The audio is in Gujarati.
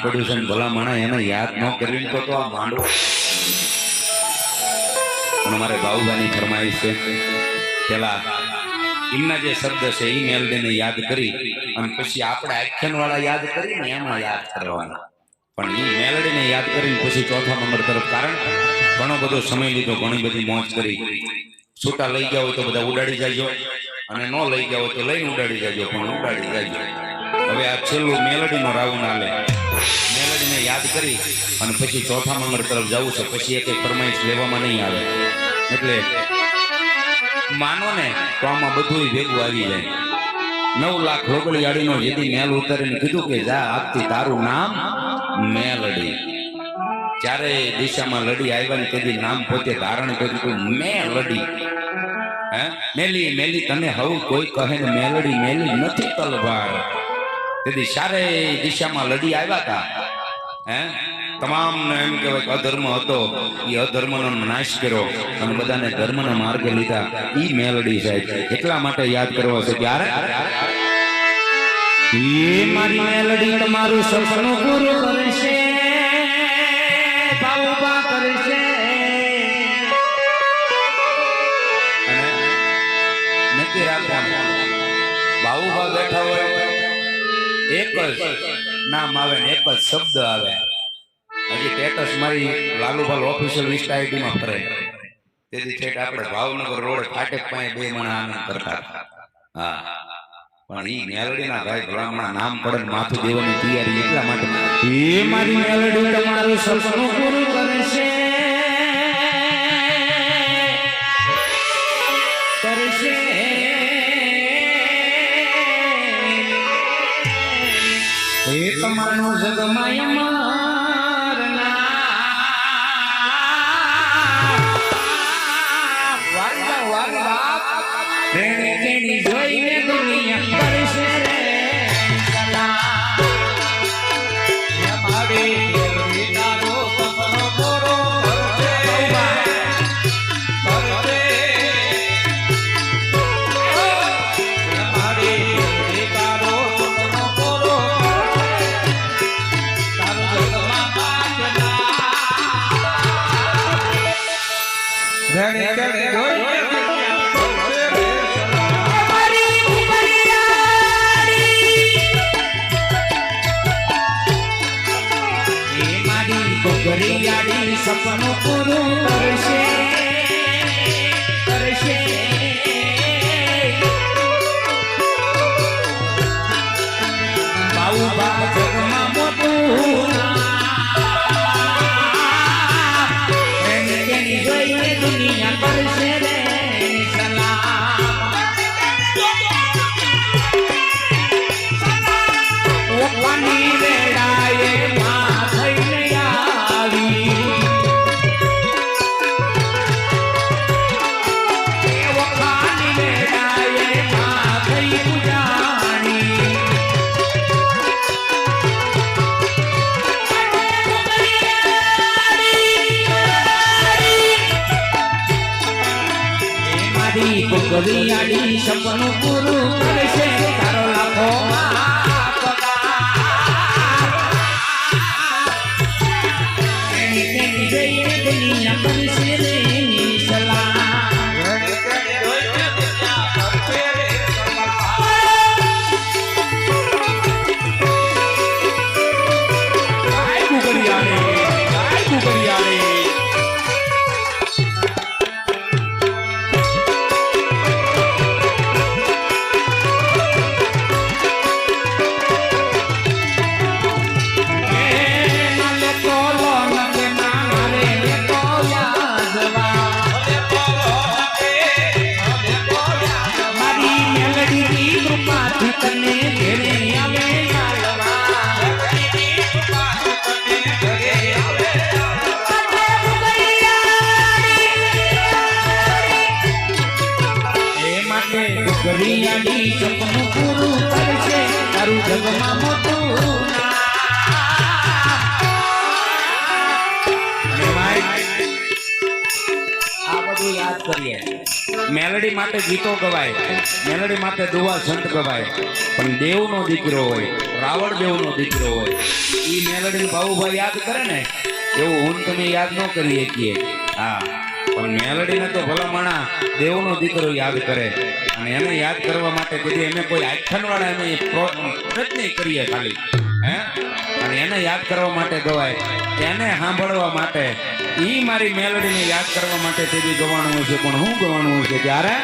પડ્યું છે ભલા માણા એને યાદ ન કરીને તો આ માંડવો પણ મારે બાઉબાની ફરમાઈશ છે પેલા એમના જે શબ્દ છે એ મેલડીને યાદ કરી અને પછી આપણે આખ્યાન વાળા યાદ કરીને એમાં યાદ કરવાના પણ એ મેલડીને યાદ કરીને પછી ચોથા નંબર તરફ કારણ ઘણો બધો સમય લીધો ઘણી બધી મોજ કરી છૂટા લઈ ગયા હોય તો બધા ઉડાડી જાયજો અને ન લઈ ગયા હોય તો લઈને ઉડાડી જાયજો પણ ઉડાડી જાયજો હવે આ છેલ્લું મેલડીનો રાઉન્ડ આલે મેલડીને યાદ કરી અને પછી ચોથા નંબર તરફ જવું છે પછી એક ફરમાઈશ લેવામાં નહીં આવે એટલે માનો ને તો આમાં બધું ભેગું આવી જાય 9 લાખ લોગડિયાળીનો જેથી મેલ ઉતારીને કીધું કે જા આપતી તારું નામ મેલડી ચારે દિશામાં લડી આવ્યા ને તેથી નામ પોતે ધારણ કર્યું મેલડી હે મેલી મેલી તને હવે કોઈ કહે ને મેલડી મેલી નથી તલવાર તેથી ચારે દિશામાં લડી આવ્યા હતા હે તમામ એમ કહેવાય કે અધર્મ હતો એ અધર્મનો નાશ કર્યો અને બધાને ધર્મના માર્ગે લીધા ઈ મેલડી સાહેબ એટલા માટે યાદ કરવો છે ત્યારે એ મારી મેલડી તમારું સપનું પૂરું કરશે બાઉબા કરશે અને નક્કી રાખવાનું બાઉબા બેઠા હોય એક જ નામ આવે ને એક જ શબ્દ આવે હજી સ્ટેટસ મારી લાલુભાઈ ઓફિશિયલ ઇન્સ્ટા આઈડી માં ફરે તેથી ઠેઠ આપણે ભાવનગર રોડ ફાટક પાસે 2 મણા આનંદ કરતા હા પણ ઈ મેલડીના ભાઈ ભલામણા નામ પડે માથું દેવાની તૈયારી એટલા માટે એ મારી મેલડી તમારું સપનું પૂરું કરશે કરશે એ તમારું જગમાયમાં જોઈને દુનિયા કરશે રે તારો સપનો પૂરો ગરિયાળી સપનું પૂરું કરશે કરશે બાઉબા જગમાં મોટું એની જોઈને દુનિયા કરશે રે સલામ ઓવાની વેળાએ ગરિયાળી સપનું પૂરું કરશે તારો લાખો એની જઈને દુનિયા કરશે રે સલામ ગરિયાળી સપનું પૂરું કરશે તારું જગમાં મોટું આ બધું યાદ કરીએ મેલડી માટે ગીતો ગવાય મેલડી માટે દુઆ સંત ગવાય પણ દેવનો દીકરો હોય રાવણ દેવનો દીકરો હોય ઈ મેલડી બાબુભાઈ યાદ કરે ને એવું હું ને તમે યાદ ન કરી શકીએ. હા, પણ મેલડીને તો ભલા માણા દેવનો દીકરો યાદ કરે, અને એને યાદ કરવા માટે કદી એને કોઈ આખ્યાનવાળા અમે પ્રયત્ન કરીએ ખાલી, હે, અને એને યાદ કરવા માટે ગવાય, એને સાંભળવા માટે ઈ મારી મેલડીને યાદ કરવા માટે તેની ગવાનું છે. પણ હું ગવાનું છે ત્યારે